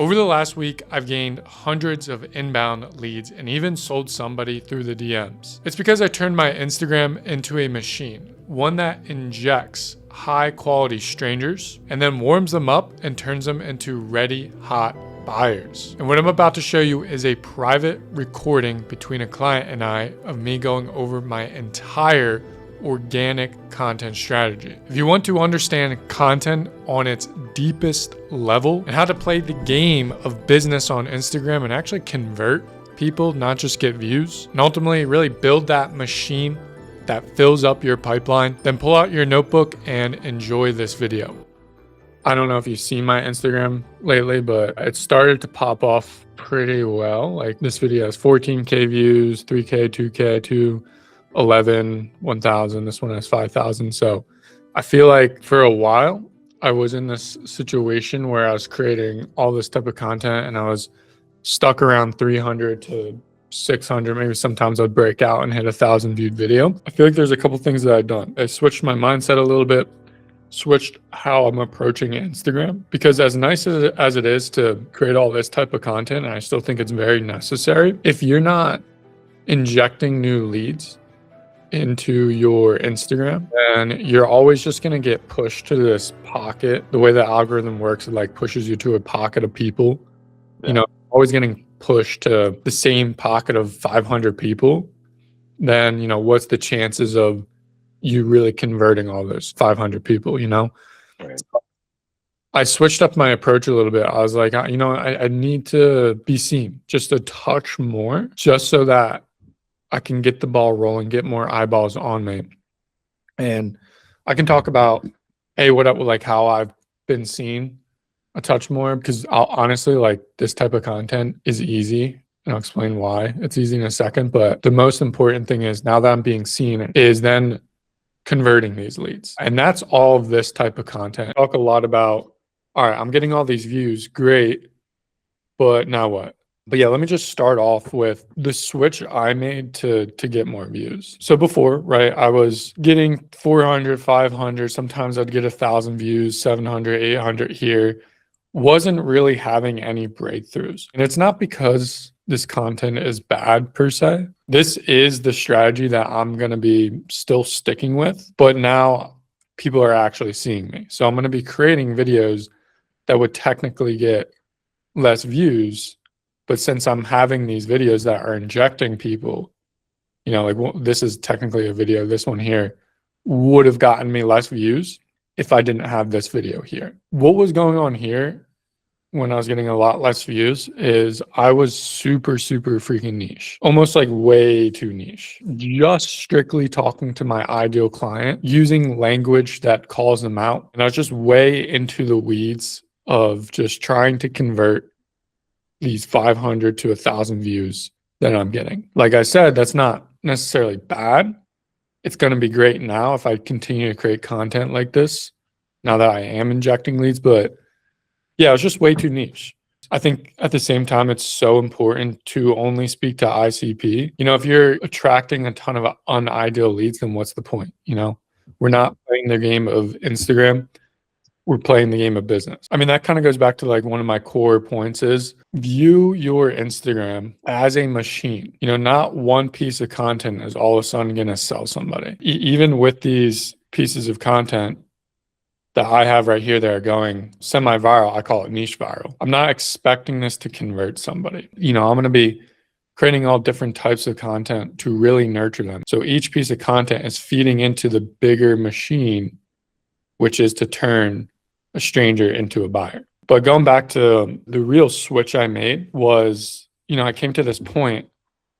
Over the last week, I've gained hundreds of inbound leads and even sold somebody through the DMs. It's because I turned my Instagram into a machine, one that injects high quality strangers and then warms them up and turns them into ready, hot buyers. And what I'm about to show you is a private recording between a client and I of me going over my entire organic content strategy. If you want to understand content on its deepest level and how to play the game of business on Instagram and actually convert people, not just get views, and ultimately really build that machine that fills up your pipeline, then pull out your notebook and enjoy this video. I don't know if you've seen my Instagram lately, but it started to pop off pretty well. Like this video has 14K views, 3K, 2K, 2, 11, 1,000. This one has 5,000. So I feel like for a while, I was in this situation where I was creating all this type of content and I was stuck around 300 to 600. Maybe sometimes I'd break out and hit 1,000 viewed video. I feel like there's a couple things that I've done. I switched my mindset a little bit, switched how I'm approaching Instagram, because as nice as it is to create all this type of content, and I still think it's very necessary, if you're not injecting new leads into your Instagram, and you're always just going to get pushed to this pocket. The way the algorithm works, it like pushes you to a pocket of people, you know, always getting pushed to the same pocket of 500 people. Then, you know, what's the chances of you really converting all those 500 people, you know? Right. I switched up my approach a little bit. I was like, you know, I need to be seen just a touch more, just so that I can get the ball rolling, get more eyeballs on me. And I can talk about, hey, what up with like how I've been seen a touch more, because I'll honestly, like, this type of content is easy. And I'll explain why. It's easy in a second. But the most important thing is, now that I'm being seen, is then converting these leads. And that's all of this type of content. I talk a lot about, all right, I'm getting all these views, great, but now what? But yeah, let me just start off with the switch I made to get more views. So before, right, I was getting 400, 500, sometimes I'd get 1,000 views, 700, 800 here. Wasn't really having any breakthroughs. And it's not because this content is bad per se. This is the strategy that I'm going to be still sticking with, but now people are actually seeing me. So I'm going to be creating videos that would technically get less views. But since I'm having these videos that are injecting people, you know, like, well, this is technically a video, this one here would have gotten me less views if I didn't have this video here. What was going on here when I was getting a lot less views is I was super freaking niche, almost like way too niche, just strictly talking to my ideal client using language that calls them out. And I was just way into the weeds of just trying to convert these 500 to 1,000 views that I'm getting. Like I said, that's not necessarily bad. It's going to be great now if I continue to create content like this, now that I am injecting leads. But yeah, it was just way too niche. I think at the same time, it's so important to only speak to ICP. You know, if you're attracting a ton of unideal leads, then what's the point? You know, we're not playing the game of Instagram. We're playing the game of business. I mean, that kind of goes back to like one of my core points is view your Instagram as a machine. You know, not one piece of content is all of a sudden going to sell somebody. Even with these pieces of content that I have right here that are going semi-viral, I call it niche viral. I'm not expecting this to convert somebody. You know, I'm going to be creating all different types of content to really nurture them. So each piece of content is feeding into the bigger machine, which is to turn a stranger into a buyer. But going back to the real switch I made was, you know, I came to this point,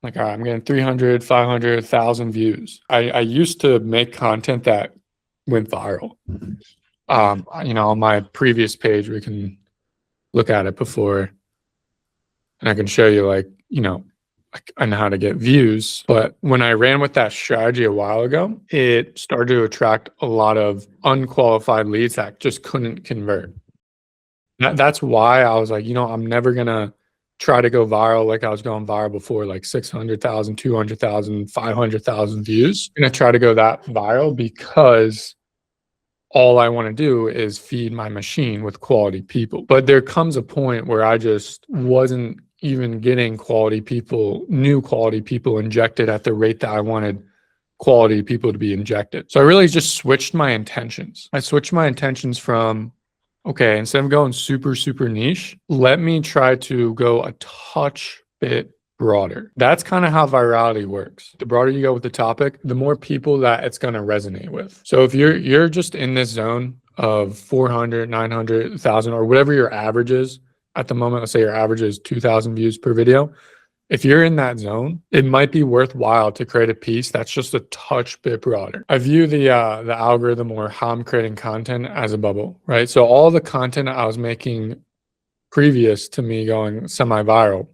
like, all right, I'm getting 300, 500, 1,000 views. I used to make content that went viral. You know, on my previous page, we can look at it before, and I can show you, like, you know, I know how to get views. But when I ran with that strategy a while ago, it started to attract a lot of unqualified leads that just couldn't convert. That's why I was like, you know, I'm never going to try to go viral like I was going viral before, like 600,000, 200,000, 500,000 views. I'm going to try to go that viral because all I want to do is feed my machine with quality people. But there comes a point where I just wasn't even getting quality people, new quality people injected at the rate that I wanted quality people to be injected. So I really just switched my intentions. I switched my intentions from, okay, instead of going super, super niche, let me try to go a touch bit broader. That's kind of how virality works. The broader you go with the topic, the more people that it's going to resonate with. So if you're just in this zone of 400, 900, 1,000, or whatever your average is at the moment, let's say your average is 2,000 views per video. If you're in that zone, it might be worthwhile to create a piece that's just a touch bit broader. I view the algorithm or how I'm creating content as a bubble, right? So all the content I was making previous to me going semi-viral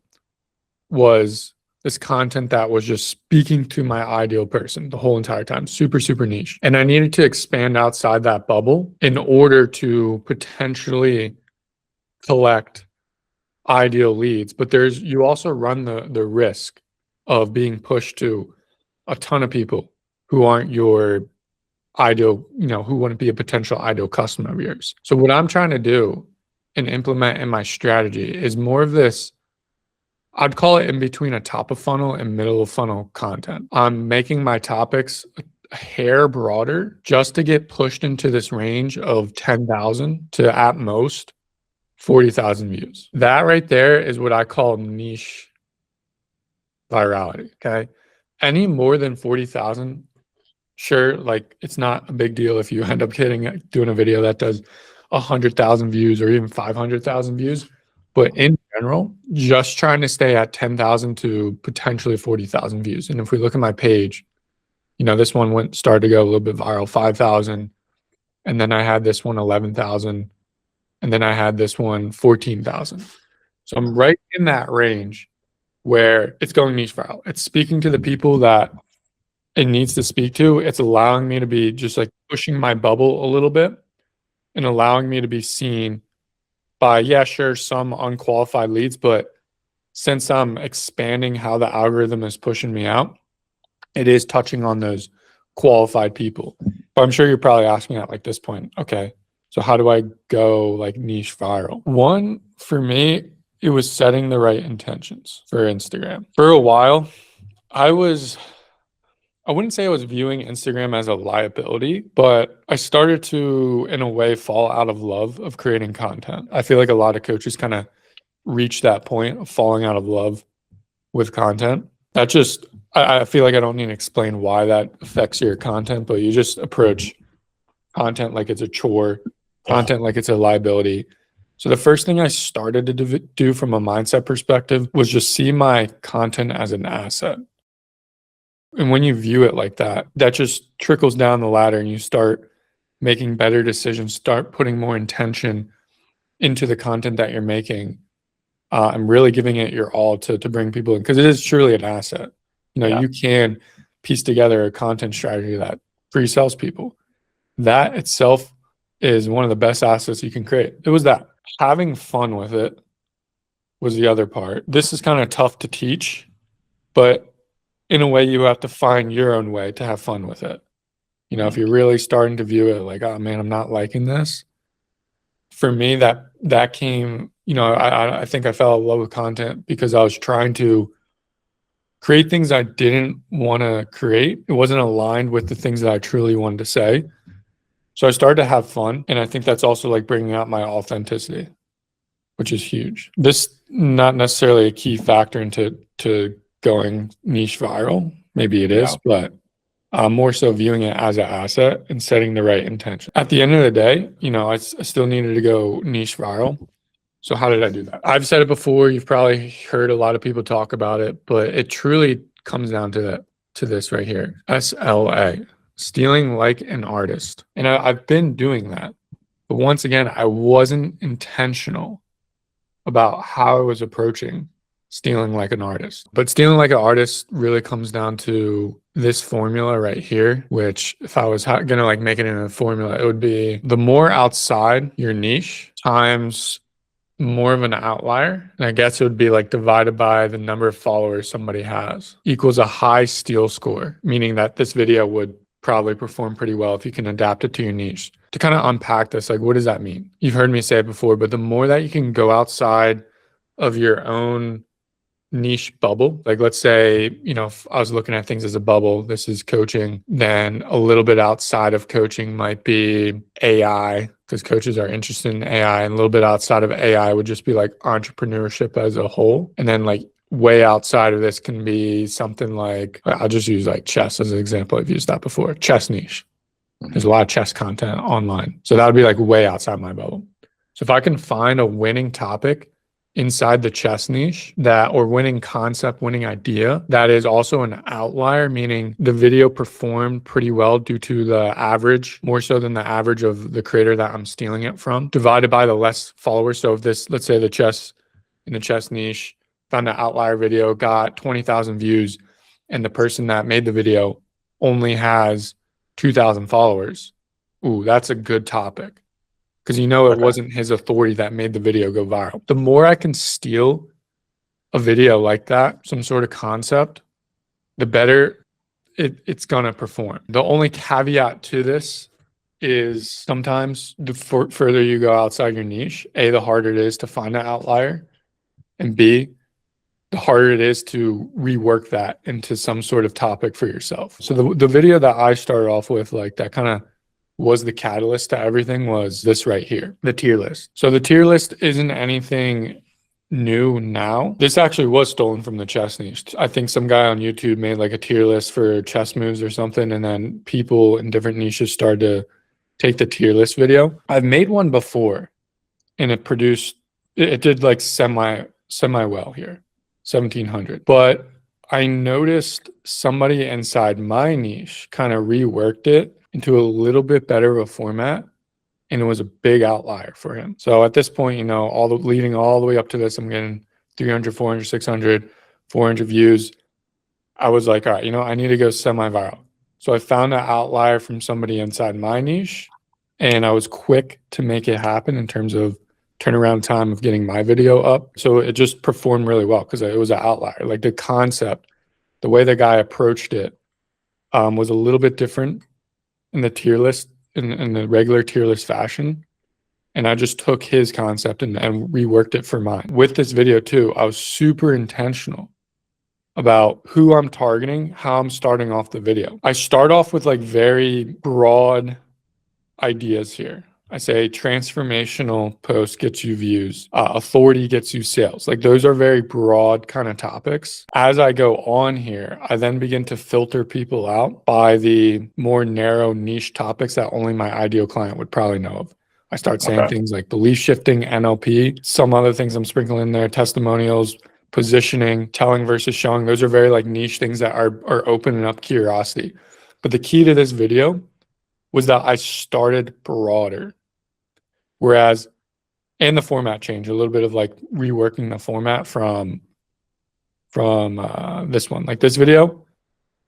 was this content that was just speaking to my ideal person the whole entire time, super, super niche. And I needed to expand outside that bubble in order to potentially collect ideal leads. But you also run the risk of being pushed to a ton of people who aren't your ideal, who wouldn't be a potential ideal customer of yours. So what I'm trying to do and implement in my strategy is more of this, I'd call it in between a top of funnel and middle of funnel content. I'm making my topics a hair broader just to get pushed into this range of 10,000 to at most 40,000 views. That right there is what I call niche virality. Okay. Any more than 40,000, sure, like it's not a big deal if you end up doing a video that does 100,000 views or even 500,000 views. But in general, just trying to stay at 10,000 to potentially 40,000 views. And if we look at my page, this one started to go a little bit viral, 5,000. And then I had this one, 11,000. And then I had this one, 14,000. So I'm right in that range where it's going niche viral. It's speaking to the people that it needs to speak to. It's allowing me to be just like pushing my bubble a little bit and allowing me to be seen by, yeah, sure, some unqualified leads. But since I'm expanding how the algorithm is pushing me out, it is touching on those qualified people. But I'm sure you're probably asking at like this point, okay, so how do I go like niche viral? One, for me, it was setting the right intentions for Instagram. For a while, I wouldn't say I was viewing Instagram as a liability, but I started to, in a way, fall out of love of creating content. I feel like a lot of coaches kind of reach that point of falling out of love with content. That just, I feel like I don't need to explain why that affects your content, but you just approach content like it's a chore, content like it's a liability. So the first thing I started to do from a mindset perspective was just see my content as an asset. And when you view it like that, that just trickles down the ladder and you start making better decisions, start putting more intention into the content that you're making, and really giving it your all to bring people in, because it is truly an asset. You can piece together a content strategy that free sells people. That itself is one of the best assets you can create. It was that. Having fun with it was the other part. This is kind of tough to teach, but in a way you have to find your own way to have fun with it. If you're really starting to view it like, oh man, I'm not liking this. For me, that came, I think I fell in love with content because I was trying to create things I didn't want to create. It wasn't aligned with the things that I truly wanted to say. So I started to have fun. And I think that's also like bringing out my authenticity, which is huge. This not necessarily a key factor into going niche viral. Maybe it is, but more so viewing it as an asset and setting the right intention. At the end of the day, I still needed to go niche viral. So how did I do that? I've said it before. You've probably heard a lot of people talk about it, but it truly comes down to this right here. SLA, stealing like an artist. And I've been doing that. But once again, I wasn't intentional about how I was approaching stealing like an artist. But stealing like an artist really comes down to this formula right here, which if I was gonna like make it in a formula, it would be the more outside your niche times more of an outlier. And I guess it would be like divided by the number of followers somebody has equals a high steal score, meaning that this video would probably perform pretty well if you can adapt it to your niche. To kind of unpack this, like, what does that mean? You've heard me say it before, but the more that you can go outside of your own niche bubble, like let's say, if I was looking at things as a bubble, this is coaching, then a little bit outside of coaching might be AI, because coaches are interested in AI, and a little bit outside of AI would just be like entrepreneurship as a whole. And then like way outside of this can be something like, I'll just use like chess as an example. I've used that before. Chess niche. There's a lot of chess content online. So that would be like way outside my bubble. So if I can find a winning topic inside the chess niche, or winning concept, winning idea, that is also an outlier, meaning the video performed pretty well due to the average, more so than the average of the creator that I'm stealing it from, divided by the less followers. So if this, let's say in the chess niche, found an outlier video, got 20,000 views, and the person that made the video only has 2,000 followers. Ooh, that's a good topic. Because it wasn't his authority that made the video go viral. The more I can steal a video like that, some sort of concept, the better it's going to perform. The only caveat to this is sometimes the further you go outside your niche, A, the harder it is to find an outlier, and B, the harder it is to rework that into some sort of topic for yourself. So the video that I started off with, like that kind of was the catalyst to everything, was this right here, the tier list. So the tier list isn't anything new now. This actually was stolen from the chess niche. I think some guy on YouTube made like a tier list for chess moves or something, and then people in different niches started to take the tier list video. I've made one before, and it did like semi well here, 1,700. But I noticed somebody inside my niche kind of reworked it into a little bit better of a format, and it was a big outlier for him. So at this point, leading all the way up to this, I'm getting 300, 400, 600, 400 views. I was like, all right, I need to go semi-viral. So I found an outlier from somebody inside my niche, and I was quick to make it happen in terms of turnaround time of getting my video up. So it just performed really well because it was an outlier. Like the concept, the way the guy approached it was a little bit different in the tier list, in the regular tier list fashion. And I just took his concept and reworked it for mine. With this video too, I was super intentional about who I'm targeting, how I'm starting off the video. I start off with like very broad ideas here. I say transformational post gets you views, authority gets you sales. Like those are very broad kind of topics. As I go on here, I then begin to filter people out by the more narrow niche topics that only my ideal client would probably know of. I start saying things like belief shifting, NLP, some other things I'm sprinkling in there, testimonials, positioning, telling versus showing. Those are very like niche things that are opening up curiosity. But the key to this video was that I started broader. And the format change, a little bit of like reworking the format from this one. Like this video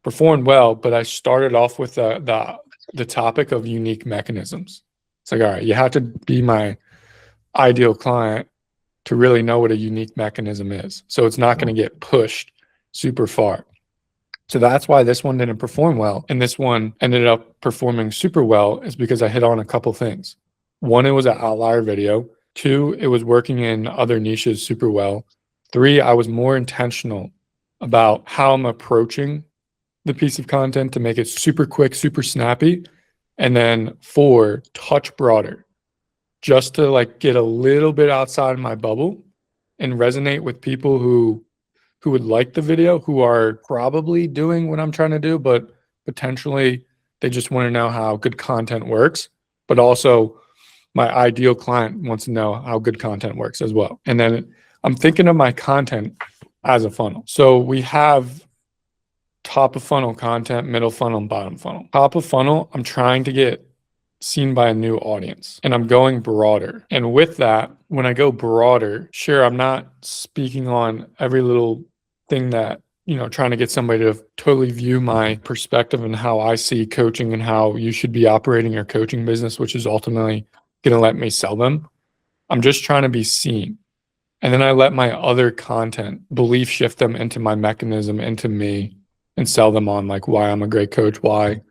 performed well, but I started off with the topic of unique mechanisms. It's like, all right, you have to be my ideal client to really know what a unique mechanism is. So it's not going to get pushed super far. So that's why this one didn't perform well. And this one ended up performing super well, is because I hit on a couple things. One, it was an outlier video. Two, it was working in other niches super well. Three, I was more intentional about how I'm approaching the piece of content to make it super quick, super snappy. And then four, touch broader, just to like get a little bit outside of my bubble and resonate with people who would like the video, who are probably doing what I'm trying to do, but potentially they just want to know how good content works. But also my ideal client wants to know how good content works as well. And then I'm thinking of my content as a funnel. So we have top of funnel content, middle funnel, and bottom funnel. Top of funnel, I'm trying to get seen by a new audience, and I'm going broader. And with that, when I go broader, sure, I'm not speaking on every little thing that, trying to get somebody to totally view my perspective and how I see coaching and how you should be operating your coaching business, which is ultimately going to let me sell them. I'm just trying to be seen. And then I let my other content belief shift them into my mechanism, into me, and sell them on like why I'm a great coach, why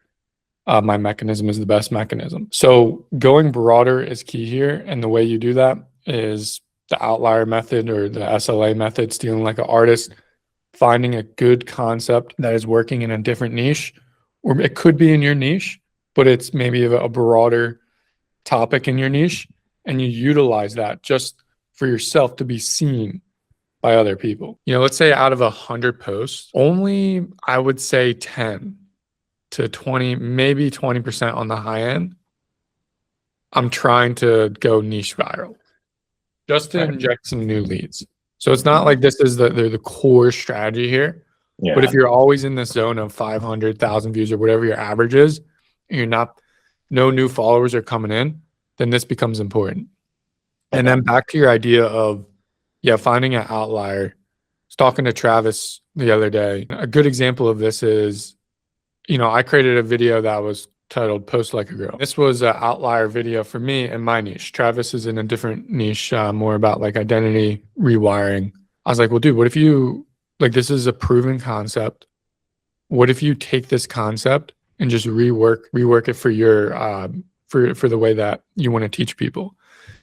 my mechanism is the best mechanism. So going broader is key here. And the way you do that is the outlier method or the SLA method, stealing like an artist, finding a good concept that is working in a different niche, or it could be in your niche, but it's maybe a broader topic in your niche. And you utilize that just for yourself to be seen by other people. You know, let's say out of 100 posts, only I would say 10 to 20, maybe 20% on the high end, I'm trying to go niche viral just to inject some new leads. So it's not like this is the core strategy here. Yeah. But if you're always in this zone of 500,000 views or whatever your average is, and you're not, no new followers are coming in, then this becomes important. And then back to your idea of, yeah, finding an outlier. I was talking to Travis the other day. A good example of this is, you know, I created a video that was titled Post Like a Girl. This was an outlier video for me and my niche. Travis is in a different niche, more about like identity rewiring. I was like, well, dude, what if you, like, this is a proven concept. What if you take this concept and just rework it for your, for the way that you want to teach people?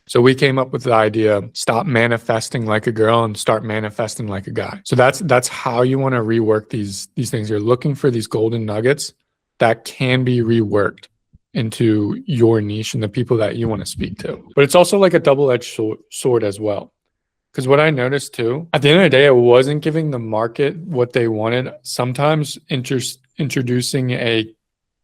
So we came up with the idea, stop manifesting like a girl and start manifesting like a guy. So that's how you want to rework these things. You're looking for these golden nuggets that can be reworked into your niche and the people that you want to speak to. But it's also like a double-edged sword as well. Because what I noticed too, at the end of the day, I wasn't giving the market what they wanted. Sometimes introducing a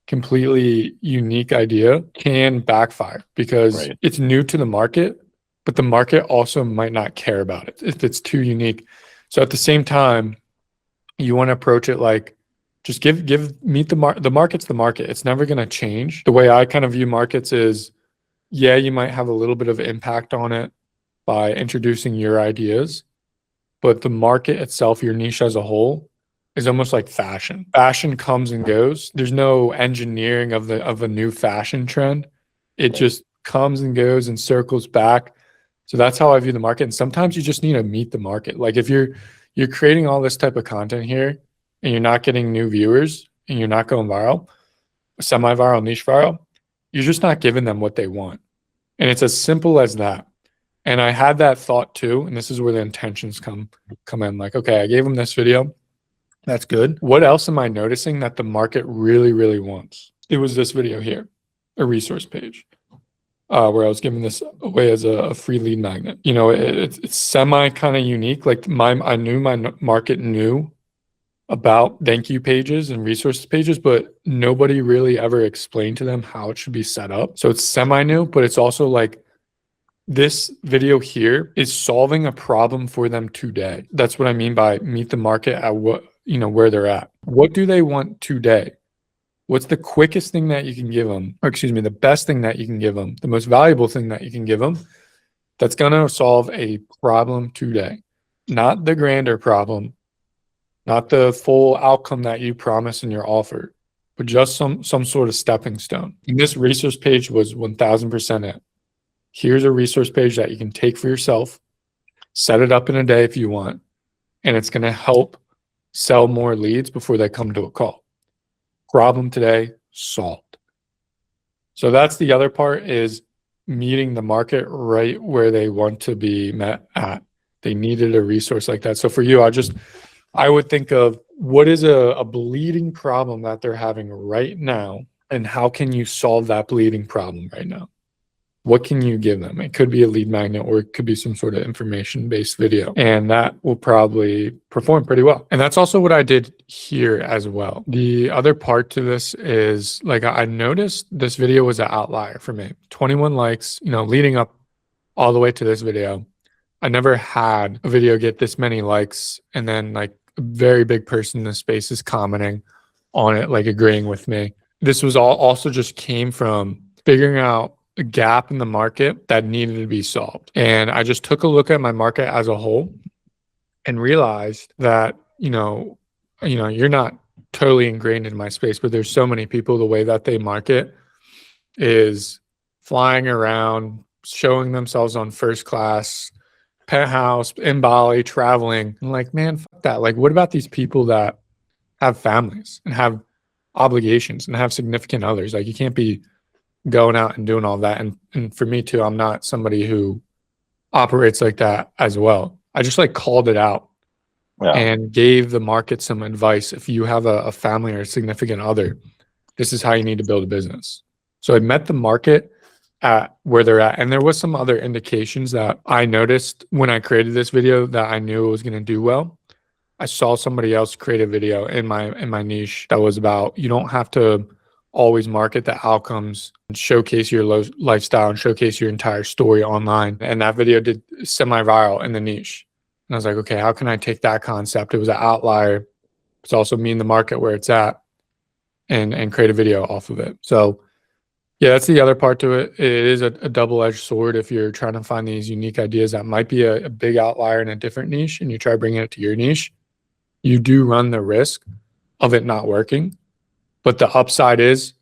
completely unique idea can backfire because it's new to the market, but the market also might not care about it if it's too unique. So at the same time, you want to approach it like, just meet the market's the market. It's never going to change. The way I kind of view markets is, yeah, you might have a little bit of impact on it by introducing your ideas, but the market itself, your niche as a whole, is almost like fashion. Fashion comes and goes. There's no engineering of a new fashion trend. It just comes and goes and circles back. So that's how I view the market. And sometimes you just need to meet the market. Like if you're creating all this type of content here and you're not getting new viewers and you're not going viral, semi-viral, niche viral, you're just not giving them what they want. And it's as simple as that. And I had that thought too. And this is where the intentions come in. Like, okay, I gave them this video. That's good. What else am I noticing that the market really, really wants? It was this video here, a resource page, where I was giving this away as a free lead magnet. You know, it's semi kind of unique. Like I knew my market knew about thank you pages and resources pages, but nobody really ever explained to them how it should be set up. So it's semi new, but it's also like, this video here is solving a problem for them today. That's what I mean by meet the market at what, you know, where they're at. What do they want today? What's the quickest thing that you can give them? Or excuse me, the best thing that you can give them, the most valuable thing that you can give them that's going to solve a problem today, not the grander problem, not the full outcome that you promise in your offer, but just some sort of stepping stone. And this resource page was 1000% it. Here's a resource page that you can take for yourself, set it up in a day if you want, and it's going to help sell more leads before they come to a call. Problem today, solved. So that's the other part, is meeting the market right where they want to be met at. They needed a resource like that. So for you, I would think of what is a bleeding problem that they're having right now, and how can you solve that bleeding problem right now? What can you give them? It could be a lead magnet, or it could be some sort of information-based video, and that will probably perform pretty well. And that's also what I did here as well. The other part to this is, like, I noticed this video was an outlier for me. 21 likes, you know, leading up all the way to this video. I never had a video get this many likes, and then like a very big person in the space is commenting on it, like agreeing with me. This was all also just came from figuring out a gap in the market that needed to be solved. And I just took a look at my market as a whole and realized that, you know, you're not totally ingrained in my space, but there's so many people, the way that they market is flying around, showing themselves on first class, penthouse in Bali, traveling. I'm like, man, fuck that. Like, what about these people that have families and have obligations and have significant others. Like you can't be going out and doing all that. And for me too, I'm not somebody who operates like that as well. I just like called it out and gave the market some advice. If you have a family or a significant other, this is how you need to build a business. So I met the market at where they're at. And there was some other indications that I noticed when I created this video that I knew it was going to do well. I saw somebody else create a video in my niche that was about, you don't have to always market the outcomes and showcase your lifestyle and showcase your entire story online. And that video did semi-viral in the niche. And I was like, okay, how can I take that concept? It was an outlier. It's also me in the market where it's at, and create a video off of it. So yeah, that's the other part to it. It is a double-edged sword if you're trying to find these unique ideas that might be a big outlier in a different niche and you try bringing it to your niche. You do run the risk of it not working. But the upside is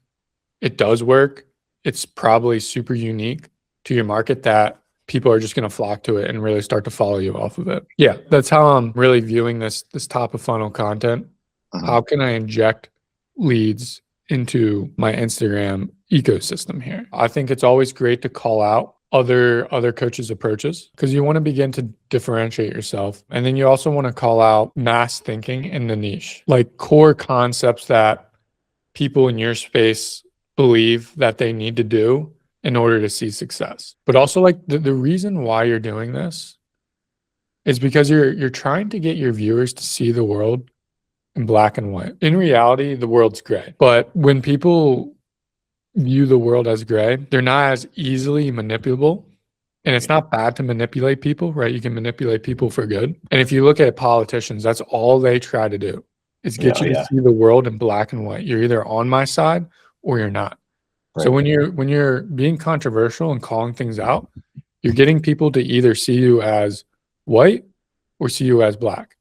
it does work. It's probably super unique to your market that people are just going to flock to it and really start to follow you off of it. Yeah, that's how I'm really viewing this top of funnel content. How can I inject leads into my Instagram ecosystem here? I think it's always great to call out other coaches' approaches because you want to begin to differentiate yourself. And then you also want to call out mass thinking in the niche, like core concepts that people in your space believe that they need to do in order to see success. But also like the reason why you're doing this is because you're trying to get your viewers to see the world in black and white. In reality, the world's gray. But when people view the world as gray, they're not as easily manipulable. And it's not bad to manipulate people, right? You can manipulate people for good. And if you look at politicians, that's all they try to do. Is get you to see the world in black and white. You're either on my side or you're not. Right. So when you're being controversial and calling things out, you're getting people to either see you as white or see you as black.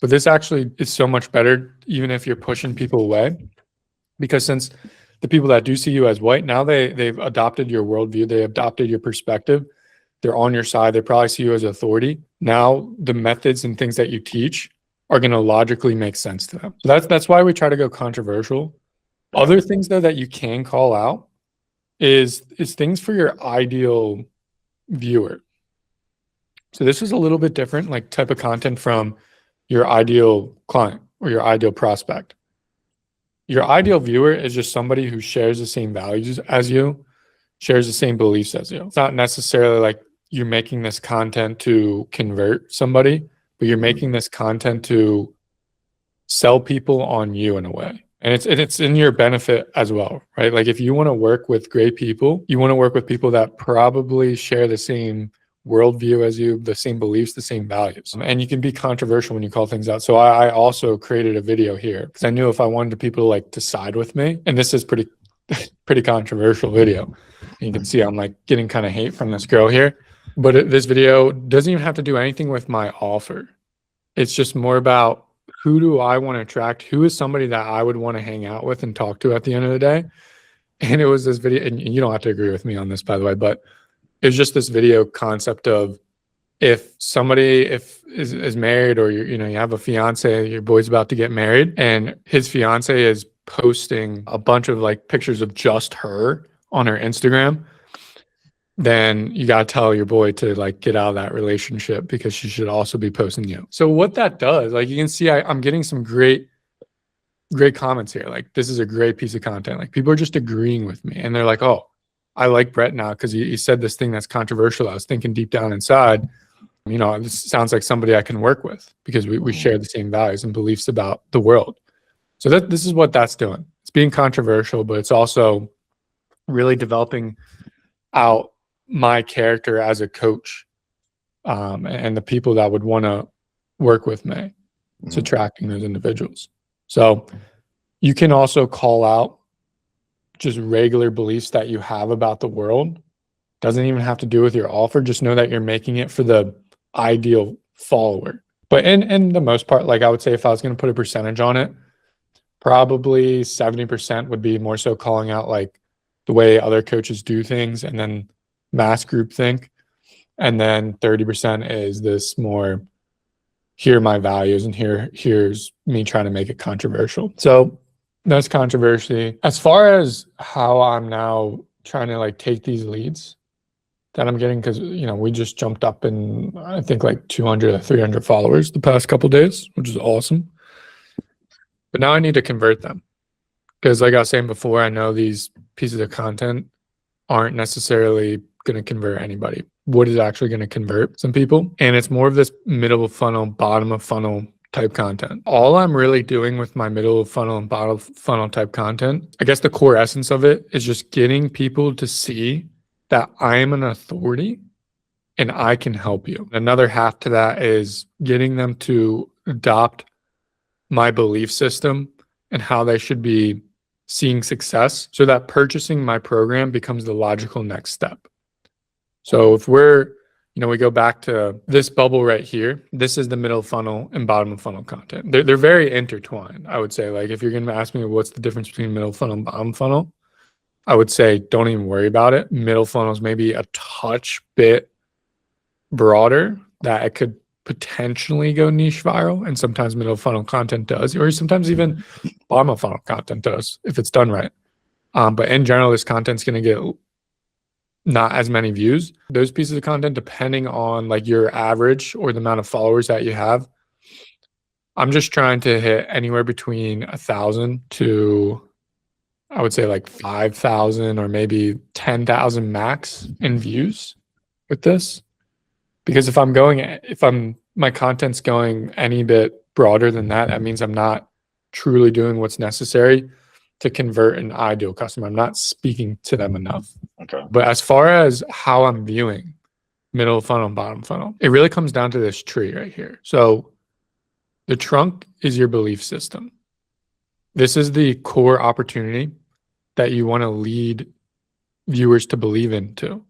But this actually is so much better, even if you're pushing people away, because since the people that do see you as white, now they've adopted your worldview, they adopted your perspective, they're on your side, they probably see you as authority. Now the methods and things that you teach are going to logically make sense to them. So that's why we try to go controversial. Other things though that you can call out is things for your ideal viewer. So this is a little bit different, like type of content from your ideal client or your ideal prospect. Your ideal viewer is just somebody who shares the same values as you, shares the same beliefs as you. It's not necessarily like you're making this content to convert somebody, but you're making this content to sell people on you in a way. And it's in your benefit as well, right? Like if you want to work with great people, you want to work with people that probably share the same worldview as you, the same beliefs, the same values. And you can be controversial when you call things out. So I also created a video here because I knew if I wanted people to side with me, and this is pretty controversial video. And you can see I'm like getting kind of hate from this girl here. But this video doesn't even have to do anything with my offer. It's just more about who do I want to attract? Who is somebody that I would want to hang out with and talk to at the end of the day? And it was this video, and you don't have to agree with me on this, by the way, but it was just this video concept of if somebody is married or you have a fiance, your boy's about to get married, and his fiance is posting a bunch of like pictures of just her on her Instagram, then you got to tell your boy to like get out of that relationship because she should also be posting you. So what that does, like you can see, I'm getting some great comments here. Like this is a great piece of content. Like people are just agreeing with me and they're like, oh, I like Brett now because he said this thing that's controversial. I was thinking deep down inside, this sounds like somebody I can work with because we share the same values and beliefs about the world. So this is what that's doing. It's being controversial, but it's also really developing out my character as a coach, and the people that would want to work with me. It's attracting those individuals. So you can also call out just regular beliefs that you have about the world. Doesn't even have to do with your offer. Just know that you're making it for the ideal follower. But in the most part, like I would say if I was going to put a percentage on it, probably 70% would be more so calling out like the way other coaches do things and then mass group think. And then 30% is this more, here are my values and here's me trying to make it controversial. So That's controversy. As far as how I'm now trying to like take these leads that I'm getting, because we just jumped up in I think like 200 or 300 followers the past couple days, which is awesome. But now I need to convert them because, like I was saying before, I know these pieces of content aren't necessarily going to convert anybody. What is actually going to convert some people? And it's more of this middle of funnel, bottom of funnel type content. All I'm really doing with my middle of funnel and bottom of funnel type content, I guess the core essence of it is just getting people to see that I'm an authority and I can help you. Another half to that is getting them to adopt my belief system and how they should be seeing success so that purchasing my program becomes the logical next step. So if we go back to this bubble right here, this is the middle funnel and bottom of funnel content. They're very intertwined, I would say. Like if you're going to ask me what's the difference between middle funnel and bottom funnel, I would say don't even worry about it. Middle funnel is maybe a touch bit broader that it could potentially go niche viral, and sometimes middle funnel content does, or sometimes even bottom of funnel content does if it's done right. But in general, this content's going to get not as many views. Those pieces of content, depending on like your average or the amount of followers that you have, I'm just trying to hit anywhere between 1,000 to, I would say, like 5,000 or maybe 10,000 max in views with this. Because if my content's going any bit broader than that, that means I'm not truly doing what's necessary to convert an ideal customer. I'm not speaking to them enough. Okay. But as far as how I'm viewing middle funnel and bottom funnel, it really comes down to this tree right here. So the trunk is your belief system. This is the core opportunity that you want to lead viewers to believe into.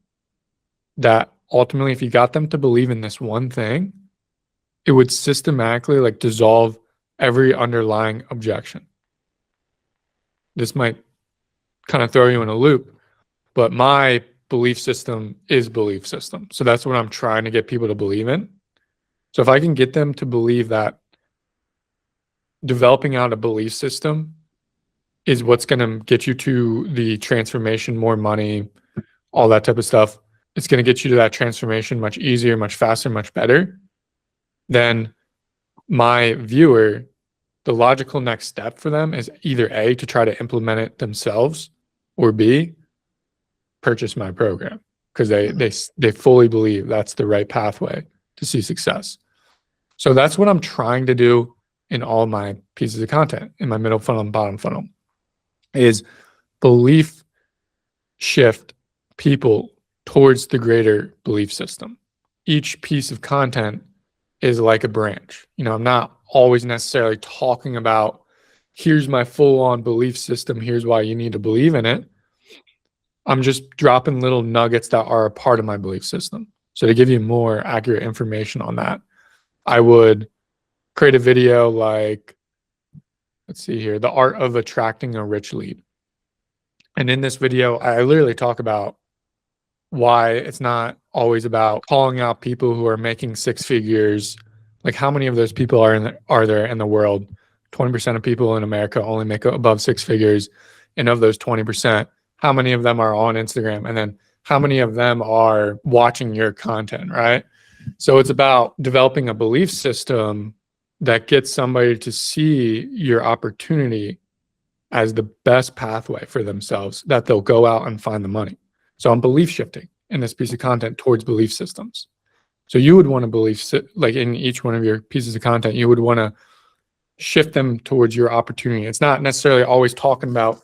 That ultimately, if you got them to believe in this one thing, it would systematically like dissolve every underlying objection. This might kind of throw you in a loop, but my belief system is belief system. So that's what I'm trying to get people to believe in. So if I can get them to believe that developing out a belief system is what's going to get you to the transformation, more money, all that type of stuff, it's going to get you to that transformation much easier, much faster, much better, then my viewer, the logical next step for them is either A, to try to implement it themselves, or B, purchase my program because they fully believe that's the right pathway to see success. So that's what I'm trying to do in all my pieces of content, in my middle funnel and bottom funnel, is belief shift people towards the greater belief system. Each piece of content is like a branch. I'm not always necessarily talking about here's my full-on belief system, here's why you need to believe in it. I'm just dropping little nuggets that are a part of my belief system. So to give you more accurate information on that, I would create a video like, let's see here, the art of attracting a rich lead. And in this video, I literally talk about why it's not always about calling out people who are making six figures. Like how many of those people are there in the world? 20% of people in America only make above six figures. And of those 20%, how many of them are on Instagram? And then how many of them are watching your content, right? So it's about developing a belief system that gets somebody to see your opportunity as the best pathway for themselves, that they'll go out and find the money. So I'm belief shifting in this piece of content towards belief systems. So you would want to believe, like in each one of your pieces of content, you would want to shift them towards your opportunity. It's not necessarily always talking about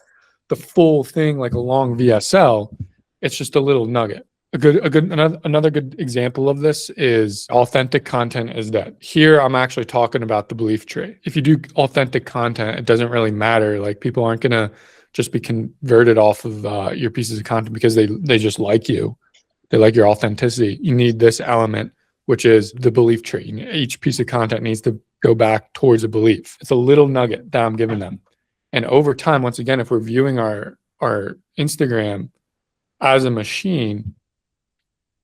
the full thing like a long VSL. It's just a little nugget. Another good example of this is authentic content is that here I'm actually talking about the belief tree. If you do authentic content, it doesn't really matter. Like people aren't going to just be converted off of your pieces of content because they just like you. They like your authenticity. You need this element, which is the belief tree. Each piece of content needs to go back towards a belief. It's a little nugget that I'm giving them. And over time, once again, if we're viewing our Instagram as a machine,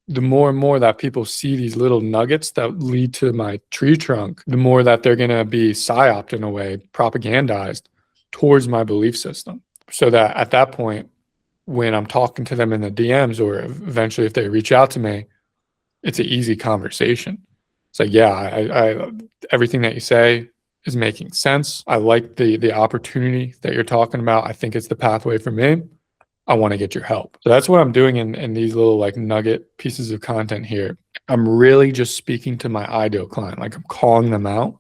the more and more that people see these little nuggets that lead to my tree trunk, the more that they're going to be psyoped in a way, propagandized towards my belief system, so that at that point, when I'm talking to them in the DMs, or eventually if they reach out to me, it's an easy conversation. It's like, yeah, I everything that you say is making sense. I like the opportunity that you're talking about. I think it's the pathway for me. I want to get your help. So that's what I'm doing in these little like nugget pieces of content here. I'm really just speaking to my ideal client. Like, I'm calling them out,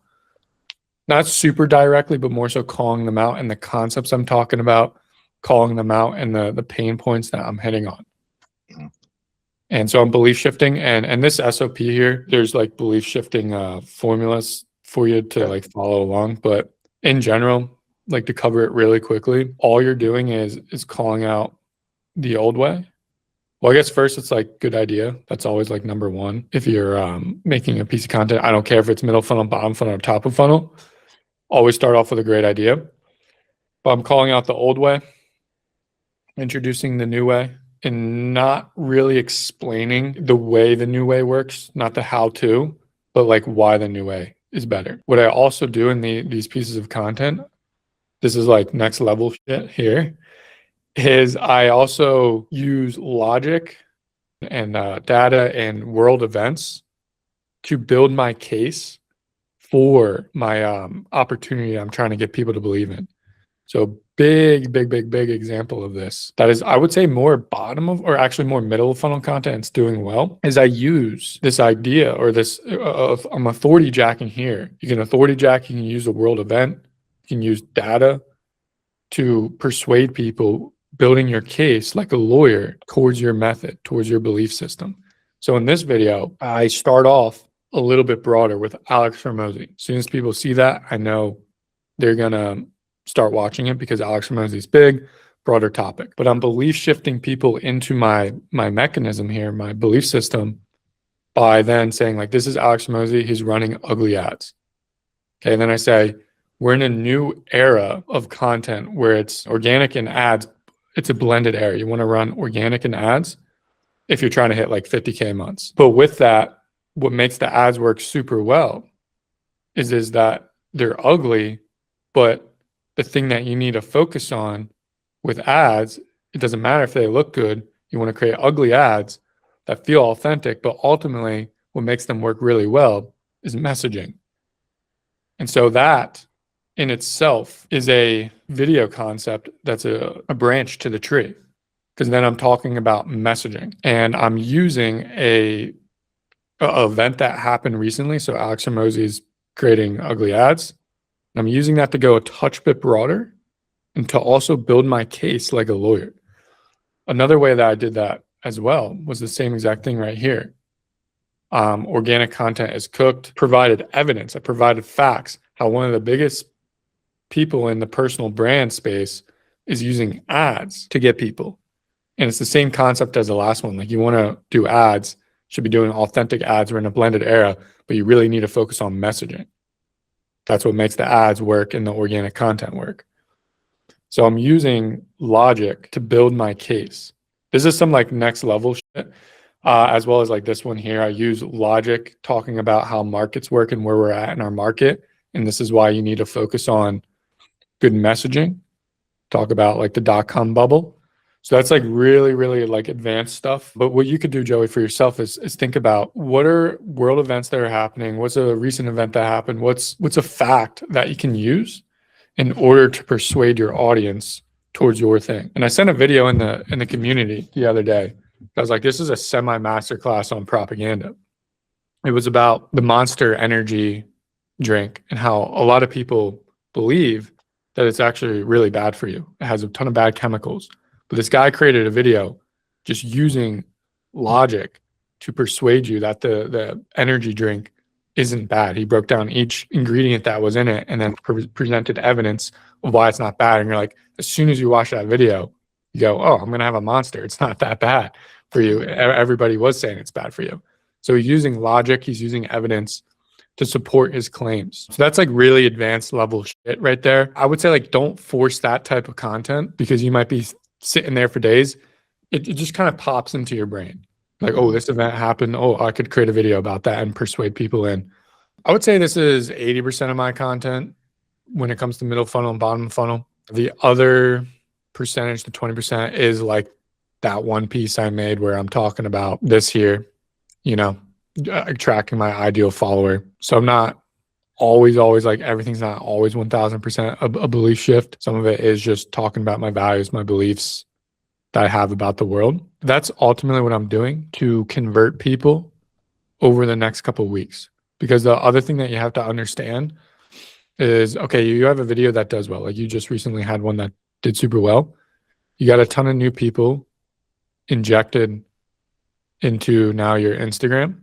not super directly, but more so calling them out, and the concepts I'm talking about, calling them out, and the pain points that I'm hitting on. And so I'm belief shifting, and this SOP here, there's like belief shifting formulas for you to like follow along. But in general, like, to cover it really quickly, all you're doing is calling out the old way. Well, I guess first it's like good idea. That's always like number one. If you're making a piece of content, I don't care if it's middle funnel, bottom funnel, or top of funnel. Always start off with a great idea. But I'm calling out the old way, introducing the new way, and not really explaining the way the new way works, not the how to, but like why the new way is better. What I also do in these pieces of content, this is like next level shit here, is I also use logic and data and world events to build my case for my opportunity I'm trying to get people to believe in. So big example of this, that is, I would say, more bottom of, or actually more middle of funnel content, it's doing well, is I use this idea, or this I'm authority jacking here. You can authority jack, you can use a world event, you can use data to persuade people, building your case like a lawyer towards your method, towards your belief system. So in this video, I start off a little bit broader with Alex Hormozi. As soon as people see that, I know they're gonna start watching it, because Alex Hormozi is big, broader topic. But I'm belief shifting people into my mechanism here, my belief system, by then saying like, this is Alex Hormozi, he's running ugly ads. Okay, and then I say, we're in a new era of content where it's organic and ads. It's a blended era. You want to run organic and ads if you're trying to hit like 50K months. But with that, what makes the ads work super well is that they're ugly, but the thing that you need to focus on with ads, it doesn't matter if they look good. You want to create ugly ads that feel authentic, but ultimately what makes them work really well is messaging. And so that in itself is a video concept that's a branch to the tree, because then I'm talking about messaging, and I'm using a event that happened recently. So Alex Hormozi is creating ugly ads. I'm using that to go a touch bit broader and to also build my case like a lawyer. Another way that I did that as well was the same exact thing right here. Organic content is cooked, provided evidence, I provided facts, how one of the biggest people in the personal brand space is using ads to get people. And it's the same concept as the last one. Like, you want to do ads, should be doing authentic ads. We're in a blended era, but you really need to focus on messaging. That's what makes the ads work and the organic content work. So I'm using logic to build my case. This is some like next level shit, as well as like this one here. I use logic talking about how markets work and where we're at in our market. And this is why you need to focus on good messaging. Talk about like the .com bubble. So that's like really like advanced stuff. But what you could do, Joey, for yourself is think about, what are world events that are happening? What's a recent event that happened? What's a fact that you can use in order to persuade your audience towards your thing? And I sent a video in the community the other day. I was like, this is a semi masterclass on propaganda. It was about the Monster energy drink and how a lot of people believe that it's actually really bad for you. It has a ton of bad chemicals. But this guy created a video just using logic to persuade you that the energy drink isn't bad. He broke down each ingredient that was in it and then presented evidence of why it's not bad. And you're like, as soon as you watch that video, you go, oh, I'm going to have a Monster. It's not that bad for you. Everybody was saying it's bad for you. So he's using logic. He's using evidence to support his claims. So that's like really advanced level shit right there. I would say, like, don't force that type of content, because you might be sitting there for days. It just kind of pops into your brain. Like, oh, this event happened. Oh, I could create a video about that and persuade people in. I would say this is 80% of my content when it comes to middle funnel and bottom funnel. The other percentage, the 20%, is like that one piece I made where I'm talking about this here, you know, tracking my ideal follower. So I'm not always like everything's not always 1000% a belief shift. Some of it is just talking about my values, my beliefs that I have about the world. That's ultimately what I'm doing to convert people over the next couple of weeks. Because the other thing that you have to understand is, okay, you have a video that does well. Like you just recently had one that did super well. You got a ton of new people injected into now your Instagram.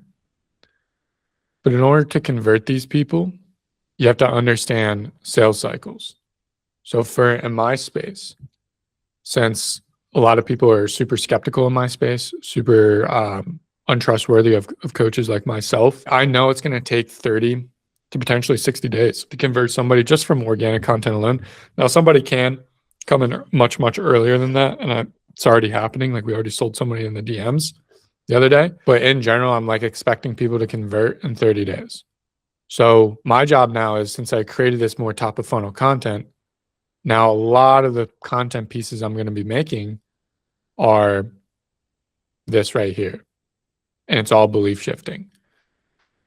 But in order to convert these people, you have to understand sales cycles. So in my space, since a lot of people are super skeptical in my space, super untrustworthy of coaches like myself, I know it's going to take 30 to potentially 60 days to convert somebody just from organic content alone. Now, somebody can come in much, much earlier than that, and it's already happening. Like we already sold somebody in the DMs the other day. But in general, I'm like expecting people to convert in 30 days. So my job now is, since I created this more top of funnel content, now a lot of the content pieces I'm going to be making are this right here. And it's all belief shifting.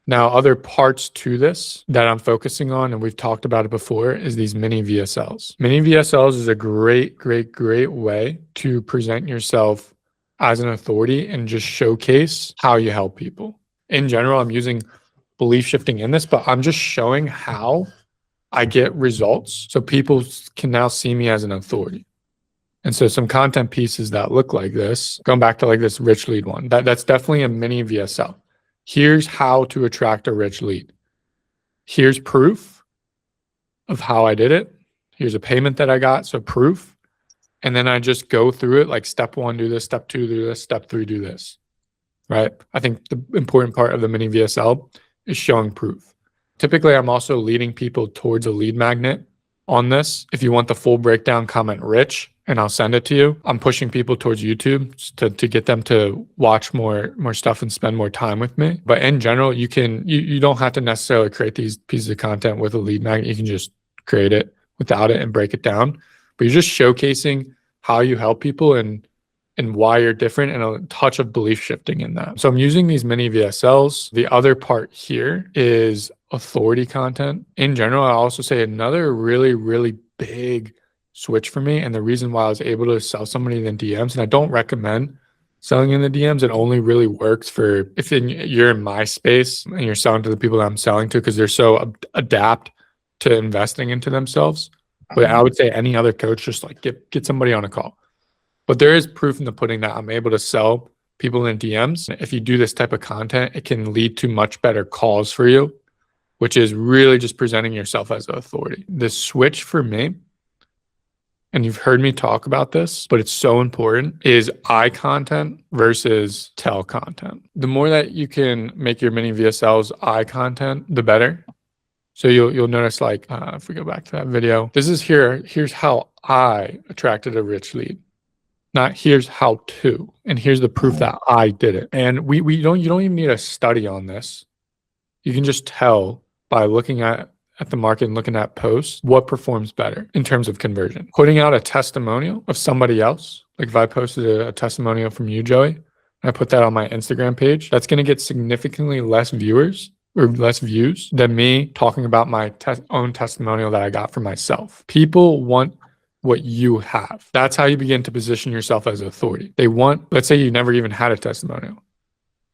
Now, other parts to this that I'm focusing on, and we've talked about it before, is these mini VSLs. Mini VSLs is a great, great, great way to present yourself as an authority and just showcase how you help people. In general, I'm using belief shifting in this, but I'm just showing how I get results so people can now see me as an authority. And so some content pieces that look like this, going back to like this rich lead one, that's definitely a mini VSL. Here's how to attract a rich lead. Here's proof of how I did it. Here's a payment that I got, so proof. And then I just go through it like step 1, do this, step 2, do this, step 3, do this, right? I think the important part of the mini VSL is showing proof. Typically, I'm also leading people towards a lead magnet on this. If you want the full breakdown, comment rich and I'll send it to you. I'm pushing people towards YouTube to get them to watch more stuff and spend more time with me. But in general, you don't have to necessarily create these pieces of content with a lead magnet. You can just create it without it and break it down. But you're just showcasing how you help people and why you're different, and a touch of belief shifting in that. So I'm using these mini VSLs. The other part here is authority content. In general, I also say another really, really big switch for me, and the reason why I was able to sell somebody in the DMs, and I don't recommend selling in the DMs. It only really works for if you're in my space and you're selling to the people that I'm selling to, because they're so adapt to investing into themselves. But I would say any other coach, just like get somebody on a call. But there is proof in the pudding that I'm able to sell people in DMs. If you do this type of content, it can lead to much better calls for you, which is really just presenting yourself as an authority. The switch for me, and you've heard me talk about this, but it's so important, is I content versus tell content. The more that you can make your mini VSLs I content, the better. So you'll notice, like, if we go back to that video, this is here's how I attracted a rich lead. Not here's how to, and here's the proof that I did it. And you don't even need a study on this. You can just tell by looking at the market and looking at posts what performs better in terms of conversion. Putting out a testimonial of somebody else, like if I posted a testimonial from you, Joey, and I put that on my Instagram page, that's going to get significantly less viewers or less views than me talking about my own testimonial that I got for myself. People want what you have. That's how you begin to position yourself as authority. They want, let's say you never even had a testimonial.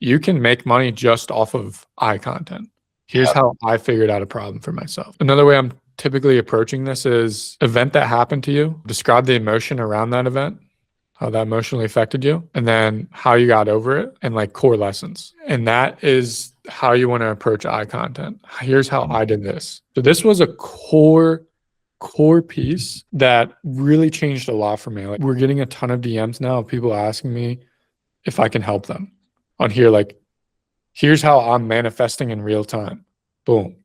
You can make money just off of I content. Here's how I figured out a problem for myself. Another way I'm typically approaching this is event that happened to you. Describe the emotion around that event, how that emotionally affected you, and then how you got over it, and like core lessons. And that is how you want to approach I content. Here's how I did this. So this was a core piece that really changed a lot for me. Like, we're getting a ton of DMs now of people asking me if I can help them on here. Like, here's how I'm manifesting in real time. Boom.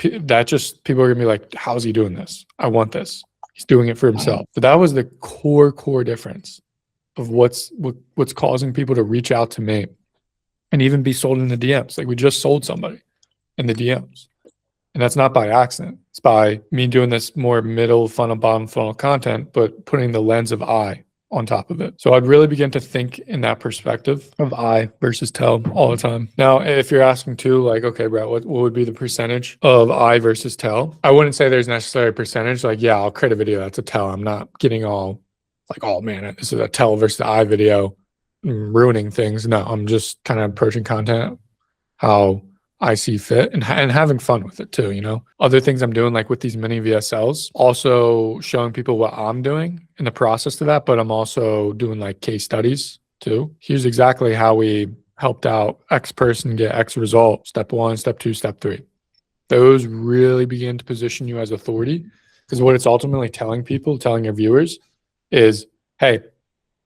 That just, people are gonna be like, how's he doing this? I want this. He's doing it for himself. But that was the core difference of what's causing people to reach out to me and even be sold in the DMs. Like, we just sold somebody in the DMs. And that's not by accident. It's by me doing this more middle funnel, bottom funnel content, but putting the lens of I on top of it. So I'd really begin to think in that perspective of I versus tell all the time. Now, if you're asking too, like, okay, Brett, what would be the percentage of I versus tell? I wouldn't say there's necessarily a percentage. Like, yeah, I'll create a video that's a tell. I'm not getting all like, oh man, this is a tell versus I video, ruining things. No, I'm just kind of approaching content how I see fit and having fun with it too, you know? Other things I'm doing, like with these mini VSLs, also showing people what I'm doing in the process of that, but I'm also doing like case studies too. Here's exactly how we helped out X person get X result, step 1, step 2, step 3. Those really begin to position you as authority, because what it's ultimately telling people, telling your viewers is, hey,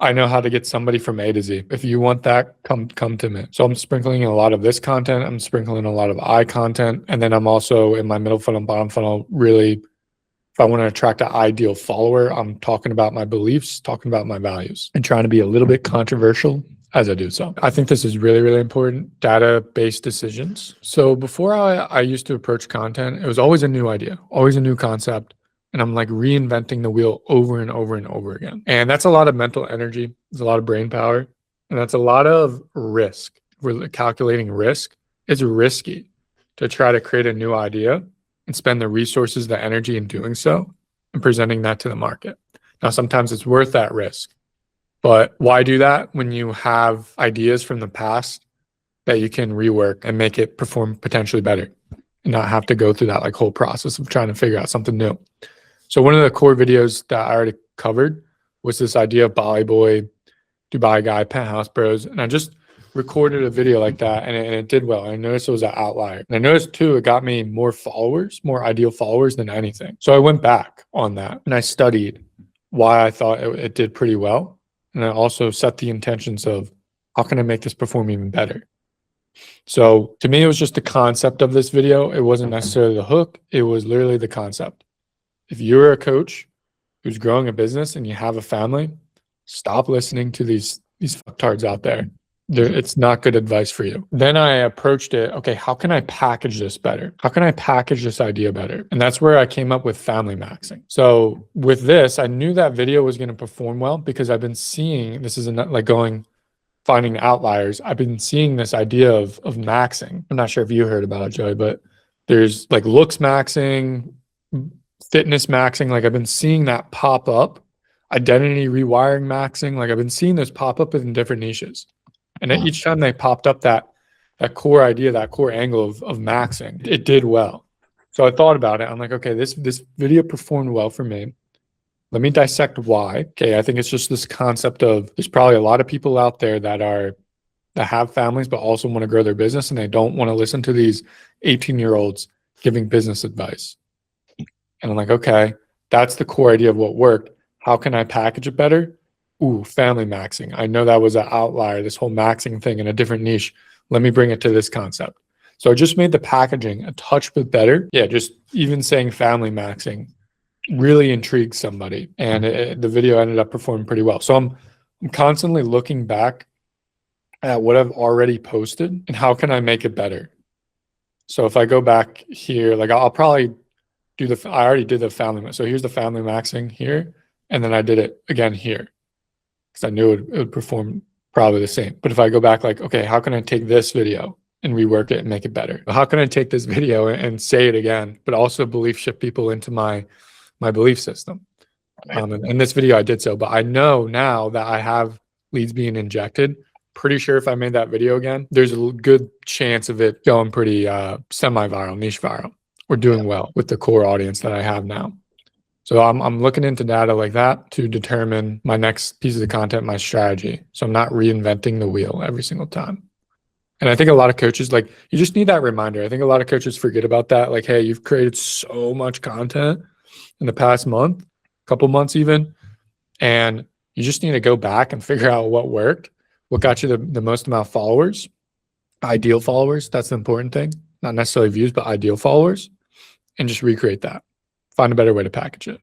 I know how to get somebody from A to Z. If you want that, come to me. So I'm sprinkling a lot of this content. I'm sprinkling a lot of I content. And then I'm also in my middle funnel, bottom funnel, really, if I want to attract an ideal follower, I'm talking about my beliefs, talking about my values, and trying to be a little bit controversial as I do so. I think this is really, really important, data-based decisions. So before I used to approach content, it was always a new idea, always a new concept. And I'm like reinventing the wheel over and over and over again. And that's a lot of mental energy. There's a lot of brain power. And that's a lot of risk. We're calculating risk. It's risky to try to create a new idea and spend the resources, the energy in doing so and presenting that to the market. Now, sometimes it's worth that risk. But why do that when you have ideas from the past that you can rework and make it perform potentially better and not have to go through that like whole process of trying to figure out something new? So one of the core videos that I already covered was this idea of Bali Boy, Dubai Guy, Penthouse Bros. And I just recorded a video like that and it did well. I noticed it was an outlier. And I noticed too, it got me more followers, more ideal followers than anything. So I went back on that and I studied why I thought it did pretty well. And I also set the intentions of how can I make this perform even better? So to me, it was just the concept of this video. It wasn't necessarily the hook. It was literally the concept. If you're a coach who's growing a business and you have a family, stop listening to these fucktards out there. It's not good advice for you. Then I approached it, okay, how can I package this better? How can I package this idea better? And that's where I came up with family maxing. So with this, I knew that video was going to perform well because I've been seeing, this is like finding outliers. I've been seeing this idea of maxing. I'm not sure if you heard about it, Joey, but there's like looks maxing, fitness maxing. Like I've been seeing that pop up, identity rewiring maxing. Like I've been seeing those pop up in different niches. And each time they popped up that core idea, that core angle of maxing, it did well. So I thought about it. I'm like, okay, this video performed well for me. Let me dissect why. Okay, I think it's just this concept of there's probably a lot of people out there that have families but also want to grow their business and they don't want to listen to these 18-year-olds giving business advice. And I'm like, okay, that's the core idea of what worked. How can I package it better? Ooh, family maxing. I know that was an outlier, this whole maxing thing in a different niche. Let me bring it to this concept. So I just made the packaging a touch bit better. Yeah, just even saying family maxing really intrigued somebody. And the video ended up performing pretty well. So I'm constantly looking back at what I've already posted and how can I make it better? So if I go back here, like I'll probably I already did the family. So here's the family maxing here. And then I did it again here because I knew it would perform probably the same. But if I go back like, okay, how can I take this video and rework it and make it better? How can I take this video and say it again, but also belief shift people into my belief system? And this video I did so, but I know now that I have leads being injected. Pretty sure if I made that video again, there's a good chance of it going pretty semi-viral, niche viral. We're doing well with the core audience that I have now. So I'm looking into data like that to determine my next piece of content, my strategy. So I'm not reinventing the wheel every single time. And I think a lot of coaches, like, you just need that reminder. I think a lot of coaches forget about that. Like, hey, you've created so much content in the past month, couple months even, and you just need to go back and figure out what worked, what got you the most amount of followers, ideal followers. That's the important thing. Not necessarily views, but ideal followers. And just recreate that. Find a better way to package it.